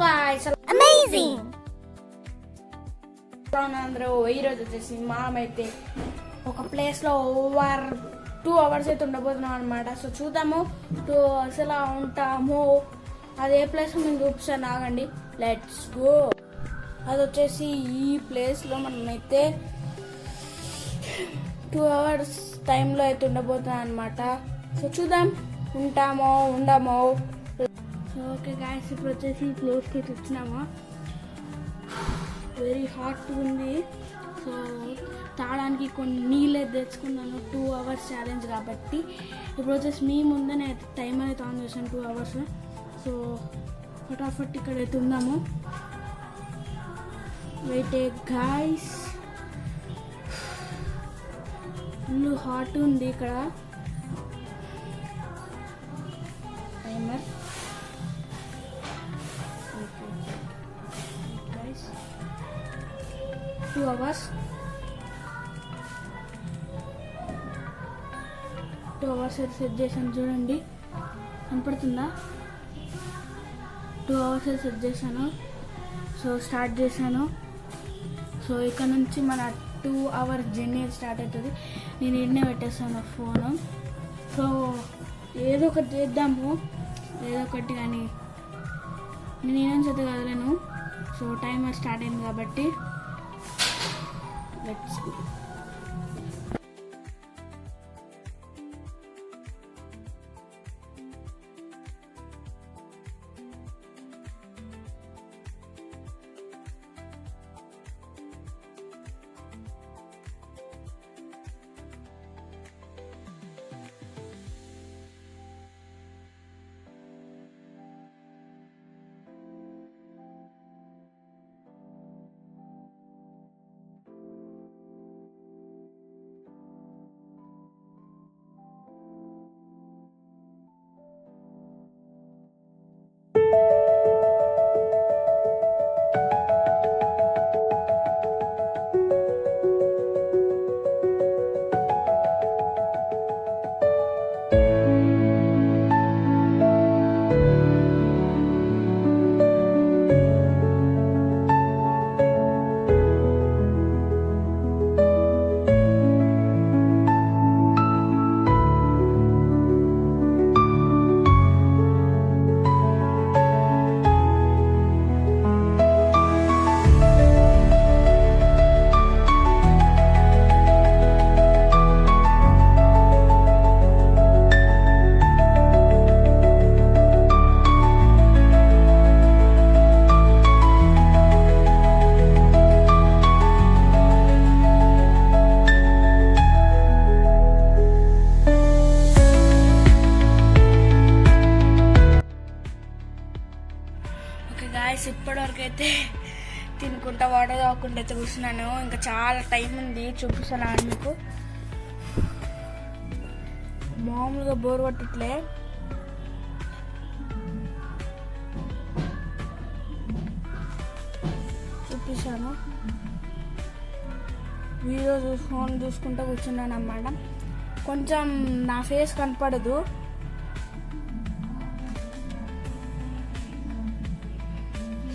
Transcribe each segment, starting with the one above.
guys, Amazing! అందరూ ఈరోజు వచ్చేసి మనమైతే ఒక ప్లేస్లో ఓవర్ 2 hours అయితే ఉండబోతున్నాం అనమాట. సో చూద్దాము 2 hours ఎలా ఉంటాము. అది ఏ ప్లేస్ నేను చూపిస్తాను, ఆగండి. Let's go. అది వచ్చేసి ఈ ప్లేస్లో మనమైతే 2 hours టైంలో అయితే ఉండబోతున్నాం అనమాట. సో చూద్దాం ఉంటామో ఉండమో. ఓకే గాయస్, ఇప్పుడు వచ్చేసి ప్లేస్కి వచ్చినాము. వెరీ హాట్ ఉంది. సో తాగడానికి కొన్ని నీళ్ళే తెచ్చుకున్నాను. 2 hours ఛాలెంజ్ కాబట్టి ఇప్పుడు వచ్చేసి మీ ముందే నేను టైం అయితే ఆన్ చేశాను 2 hours. సో ఫటాఫట్ ఇక్కడైతే ఉందాము. వెయిట్ గాయస్, ఫుల్ హాట్ ఉంది ఇక్కడ. Timer 2 hours. 2 hours అయితే సెట్ చేశాను, చూడండి కనపడుతుందా? 2 hours అయితే సెట్ చేశాను. సో స్టార్ట్ చేశాను. సో ఇక్కడ నుంచి మన 2 hours జర్నీ స్టార్ట్ అవుతుంది. నేను ఇన్నే పెట్టేస్తాను ఫోను. సో ఏదో ఒకటి చేద్దాము, ఏదో ఒకటి. కానీ నేను ఏం చేత కదలేను. సో టైమర్ స్టార్ట్ అయింది కాబట్టి let's go. ఇప్పటివరకు అయితే తినుకుంటా వాటర్ తాగకుండా అయితే కూర్చున్నాను. ఇంకా చాలా టైం ఉంది, చూపిస్తాను మీకు. మామూలుగా బోర్ పట్టట్లే. చూపిస్తాను. వీడియో ఫోన్ చూసుకుంటూ కూర్చున్నాను అన్నమాట. కొంచెం నా ఫేస్ కనపడదు.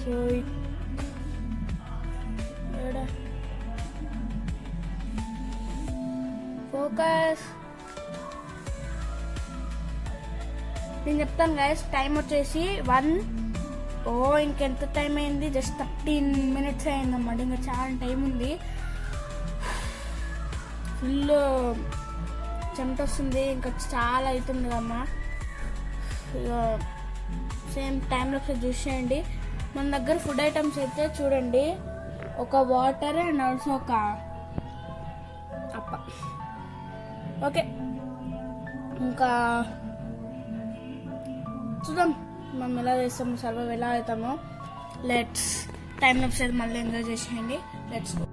So focus. నేను చెప్తాను గైస్, టైం వచ్చేసి 1. ఇంకెంత టైం అయింది? జస్ట్ 13 minutes అయిందన్నమాట. ఇంకా చాలా టైం ఉంది. ఫుల్ చెమట వస్తుంది, ఇంకా చాలా అవుతుంది అమ్మా. సేమ్ టైంలో చూసేయండి. మన దగ్గర ఫుడ్ ఐటమ్స్ అయితే చూడండి, ఒక వాటర్ అండ్ ఆల్సో ఒక అప్ప. ఓకే, ఇంకా చూద్దాం మనం ఎలా చేస్తాము, సర్వైవ్ ఎలా అవుతామో. లెట్స్ టైం లెప్స్ అయితే మళ్ళీ ఎంజాయ్ చేసేయండి. Let's go.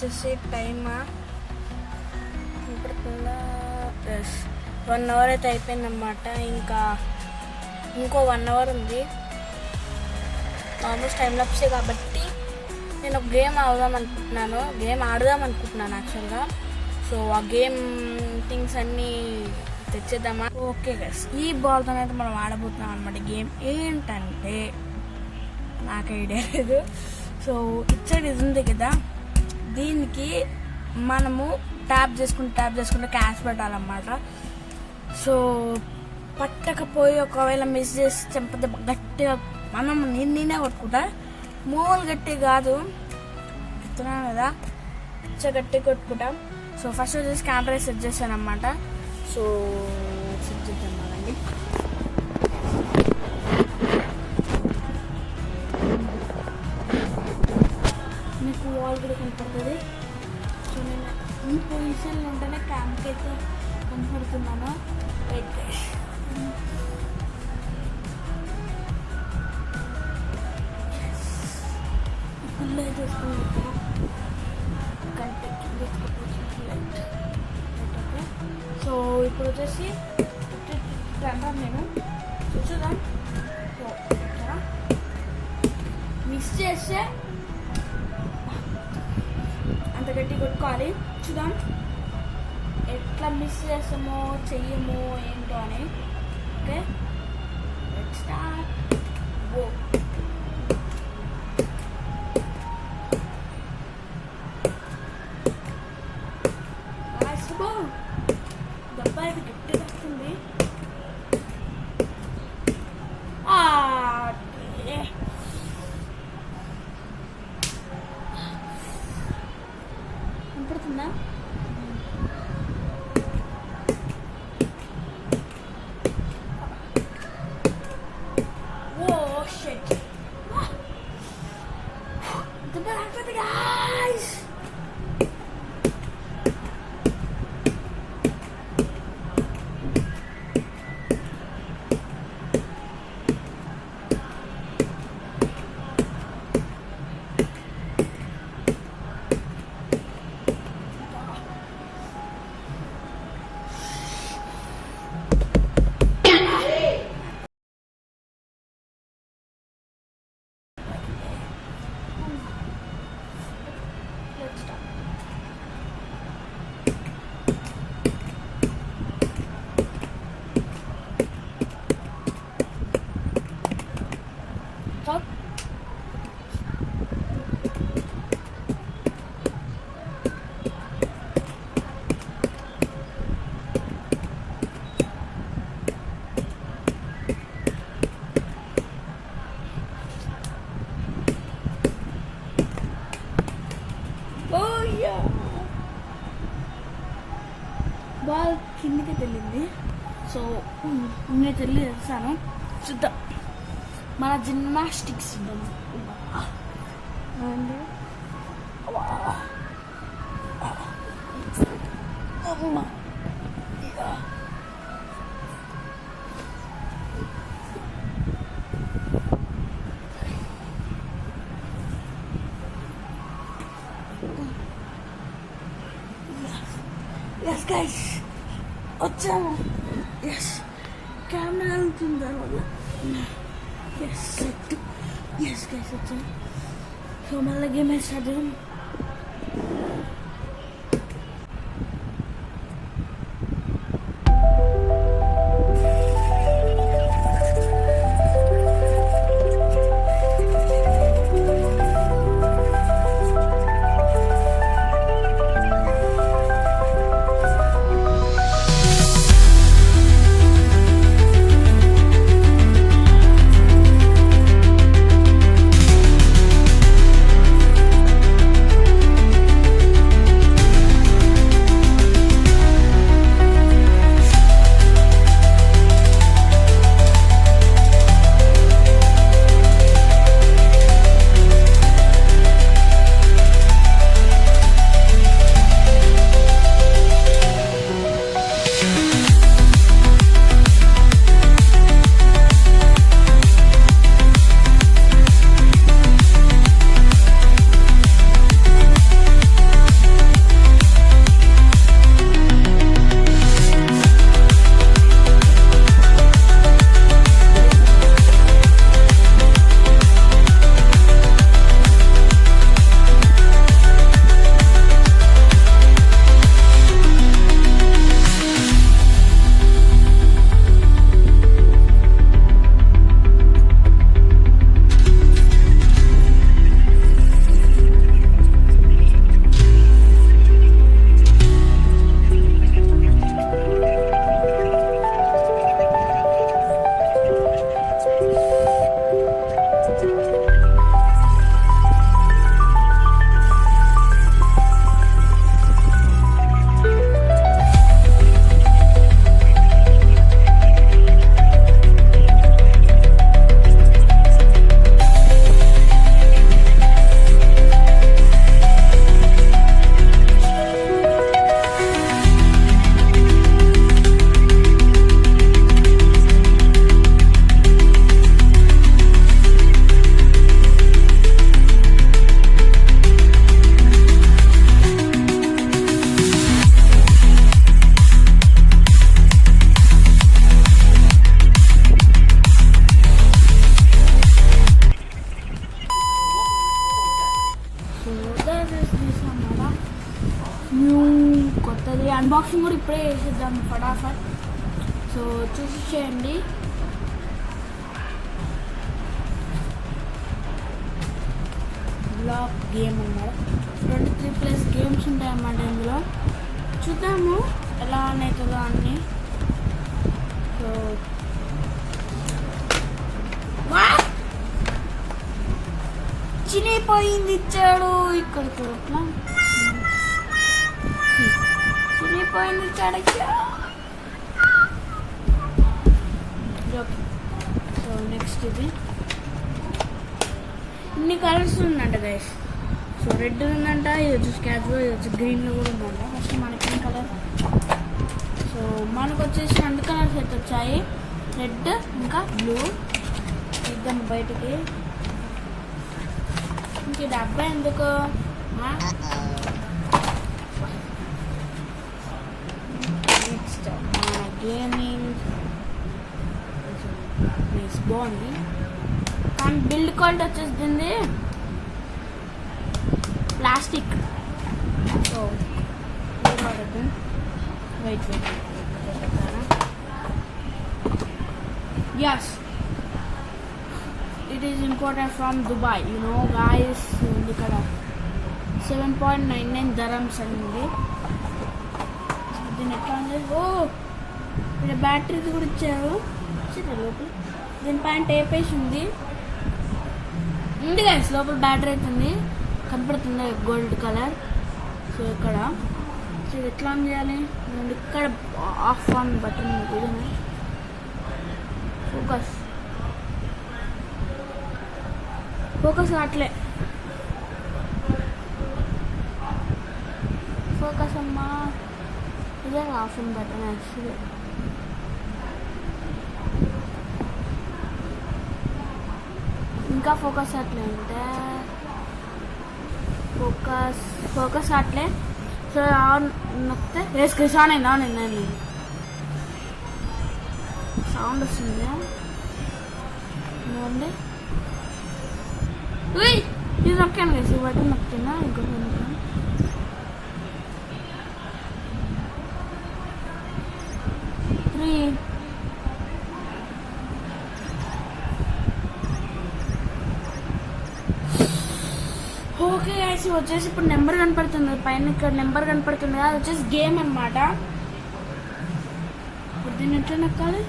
వచ్చేసి టైమ్ ప్లస్ 1 అవర్ అయితే అయిపోయిందన్నమాట. ఇంకా ఇంకో 1 అవర్ ఉంది. ఆల్మోస్ట్ టైం లాప్సే కాబట్టి నేను ఒక గేమ్ ఆడదాం అనుకుంటున్నాను యాక్చువల్గా. సో ఆ గేమ్ థింగ్స్ అన్నీ తెచ్చేద్దామా. ఓకే గైస్, ఈ బాల్తో అయితే మనం ఆడబోతున్నాం అనమాట. గేమ్ ఏంటంటే నాకు ఐడియా లేదు. సో ఇచ్చడి ఇది ఉంది కదా, దీనికి మనము ట్యాప్ చేసుకుంటే క్యాష్ పెట్టాలన్నమాట. సో పట్టకపోయి ఒకవేళ మిస్ చేసి చెంపద గట్టిగా మనం నేనే కొట్టుకుంటా. మూలు గట్టి కాదు, చెప్తున్నాను కదా, గట్టి కొట్టుకుంటాం. సో ఫస్ట్ వచ్చేసి కెమెరా సెట్ చేశాను అనమాట. సో సెట్ చేద్దాం కదండి. మీకు వాల్ కూడా కనపడుతుంది. సో నేను ఈ పొజిషన్లో ఉంటేనే క్యాంప్కి అయితే కనపడుతున్నాను. ఫుల్ చేసుకుని సో ఇప్పుడు వచ్చేసి నేను చూద్దాం. సో మిక్స్ చేస్తే అంత గట్టి కొట్టుకోవాలి. చూద్దాం ఎట్లా మిక్స్ చేస్తామో చెయ్యమో ఏంటో అని. Okay, let's start. గో. డబ్బా ఇది గట్టి వస్తుంది. కనపడుతుందా? ఓ షిట్, డబ్బా రాకపోతే గాయ్స్. బాల్ కిందికి వెళ్ళింది. సో నేను తెస్తాను. చూద్దాం, మన జిమ్నాస్టిక్స్ ఎస్ గైస్ వచ్చాము. ఎస్ కెమెరా వెళ్తుంది దానివల్ల. Yes set. ఎస్ గైస్ వచ్చాము. సో మళ్ళీ గేమ్ స్టార్ట్ చేద్దాం. అన్బాక్సింగ్ కూడా ఇప్పుడే చేసేద్దాం ఫటాఫట్. సో చూసేయండి. బ్లాక్ గేమ్ అన్నమాట. 23+ గేమ్స్ ఉంటాయన్నమాట ఇందులో. చూద్దాము ఎలా అవుతుందో అన్నీ. సో చినిపోయింది ఇచ్చాడు ఇక్కడ చూడట్లా. చినిపోయింది ఇచ్చాడు. సో నెక్స్ట్ ఇది ఇన్ని కలర్స్ ఉందంట గైస్. సో రెడ్ ఉందంట, ఇది వచ్చి క్యాజువల్, ఇది వచ్చి గ్రీన్లో కూడా ఉందంట. ఫస్ట్ మనకి కలర్. సో మనకు వచ్చేసి 2 కలర్స్ అయితే వచ్చాయి, రెడ్ ఇంకా బ్లూ. ఇద్దాం బయటికి. ఇంక ఇది అబ్బాయి ఎందుకు నెక్స్ట్ గేమింగ్ బాగుంది కానీ బిల్డ్ క్వాలిటీ వచ్చేసింది plastic. So wait yes it is imported from Dubai, you know guys. ఇక్కడ 7.99 dirhams అండి. దీని ఎట్లా ఉంది? ఓ ఇక్కడ బ్యాటరీది కూడా ఇచ్చారు లోపల. దీనిపైన టేప్ వేసి ఉంది గైస్. లోపల బ్యాటరీ అవుతుంది కనపడుతుంది గోల్డ్ కలర్. సో ఇక్కడ సో ఇది ఎట్లా ఆన్ చేయాలి? ఇక్కడ ఆఫ్ ఆన్ బటన్ ఇదేనా? ఫోకస్ అట్లే ఫోకస్ అమ్మా. ఇదే ఆఫ్ ఆన్ బటన్ యాక్చువల్లీ. ఇంకా ఫోకస్ అట్లే అంటే ఫోకస్ అట్లే. సో ఆన్ నొక్కితే వేసుకు ఆన్ అయింది. ఆన్ అయిందండి, సౌండ్ వస్తుంది. ఇది నొక్కాను వేసి బటన్ నొక్కినా ఇంకొక నొక్కాను. ఓకే గైస్ వచ్చేసి ఇప్పుడు నెంబర్ కనపడుతుంది పైన. ఇక్కడ నెంబర్ కనపడుతుంది కదా, అది వచ్చేసి గేమ్ అనమాట. ఇప్పుడు దీన్ని ఎట్లా నొక్కాలి?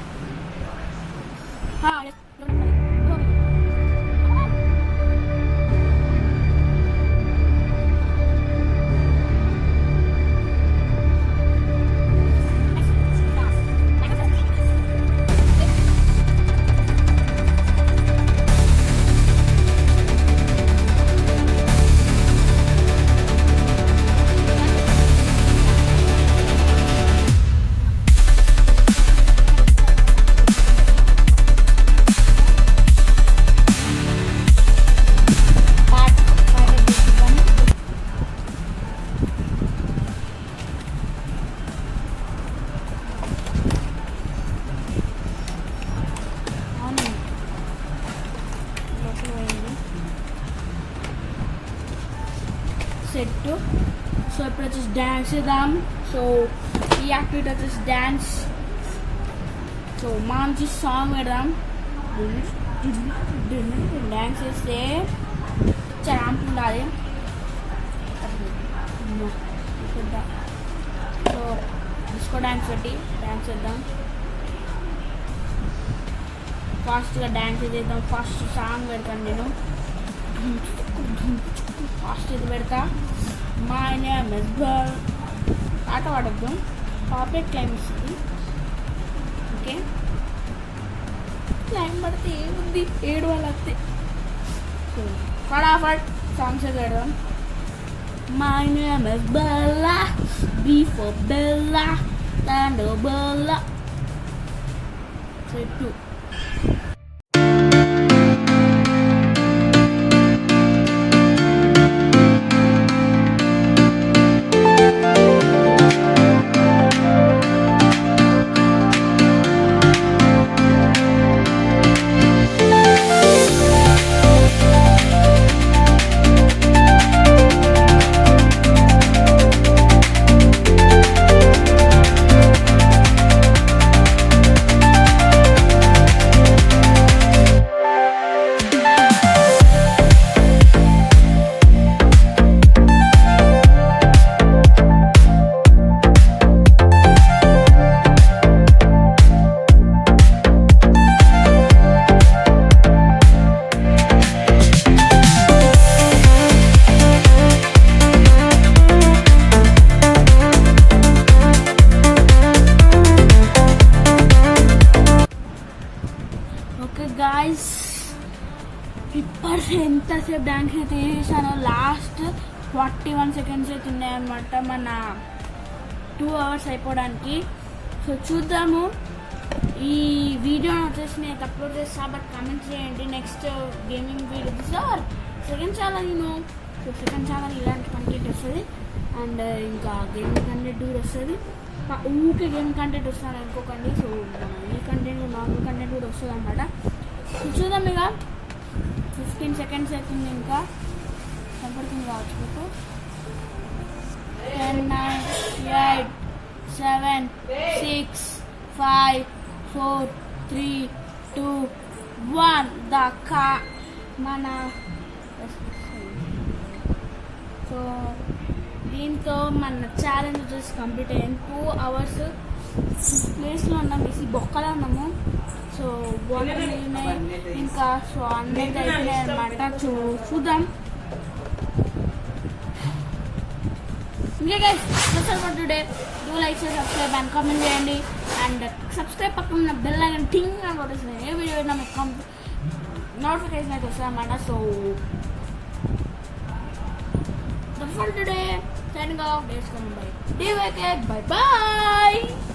సెట్. సో ఇప్పుడు వచ్చేసి డ్యాన్స్ చేద్దాం. సో ఈ యాక్టివిటీ వచ్చేసి డ్యాన్స్. సో మంచి సాంగ్ పెడదాం. డ్యాన్స్ చేస్తే చాలా ఉండాలి. సో డిస్కో డ్యాన్స్ పెట్టి డ్యాన్స్ చేద్దాం. ఫాస్ట్గా డ్యాన్స్ చేద్దాం. ఫాస్ట్ సాంగ్ పెడతాను నేను. ఫాస్ట్ ఇది పెడతా. My name is girl. పాట పాడద్దు, కాపరేట్ క్లైమ్ ఇస్తుంది. ఓకే క్లైమ్ పడితే ఏముంది, 7 వాళ్ళు వస్తే. సో ఫటాఫట్ సాంగ్స్ పెడదాం. My name is Bella, B for Bella, టాండో బెల్లా. సో 2. ఇప్పటికే ఎంతసేపు డ్యాన్స్ అయితే చేశానో లాస్ట్ 41 సెకండ్స్ అయితే ఉన్నాయన్నమాట మన 2 అవర్స్ అయిపోవడానికి. సో చూద్దాము. ఈ వీడియోని వచ్చేసి నేను అప్లోడ్ చేస్తా, బట్ కామెంట్ చేయండి next gaming video sir second channel so second channel ఇలాంటి కంటెంట్ వస్తుంది అండ్ ఇంకా గేమింగ్ కంటెంట్ కూడా వస్తుంది. ఊకే గేమింగ్ కంటెంట్ వస్తాను అనుకోకండి. సో ఈ కంటెంట్ నార్మల్ కంటెంట్ కూడా వస్తుంది అన్నమాట. సో చూద్దాం. ఇక 15 సెకండ్స్ అవుతుంది, ఇంకా కనపడుతుంది కావచ్చు మీకు. 10, 9, 8, 7, 6, 5, 4, 3, 2, 1 దాకా మన. సో దీంతో మన ఛాలెంజ్ వచ్చేసి కంప్లీట్ అయ్యింది. 2 అవర్స్ ప్లేస్లో ఉన్నాం, వేసి బొక్కలో ఉన్నాము. సో బాగున్నాయి ఇంకా. సో అందరికీ అయిపోయినాయి అనమాట. చూద్దాం. ఇంకా guys for today do like share subscribe and comment చేయండి. అండ్ సబ్స్క్రైబ్ పక్కన ఉన్న బెల్ ఐకాన్ టింగ్ అని కొట్టేసింది. ఏ వీడియో అయినా మీకు నోటిఫికేషన్ అయితే వస్తుంది అన్నమాట. So for today signing off. Bye bye.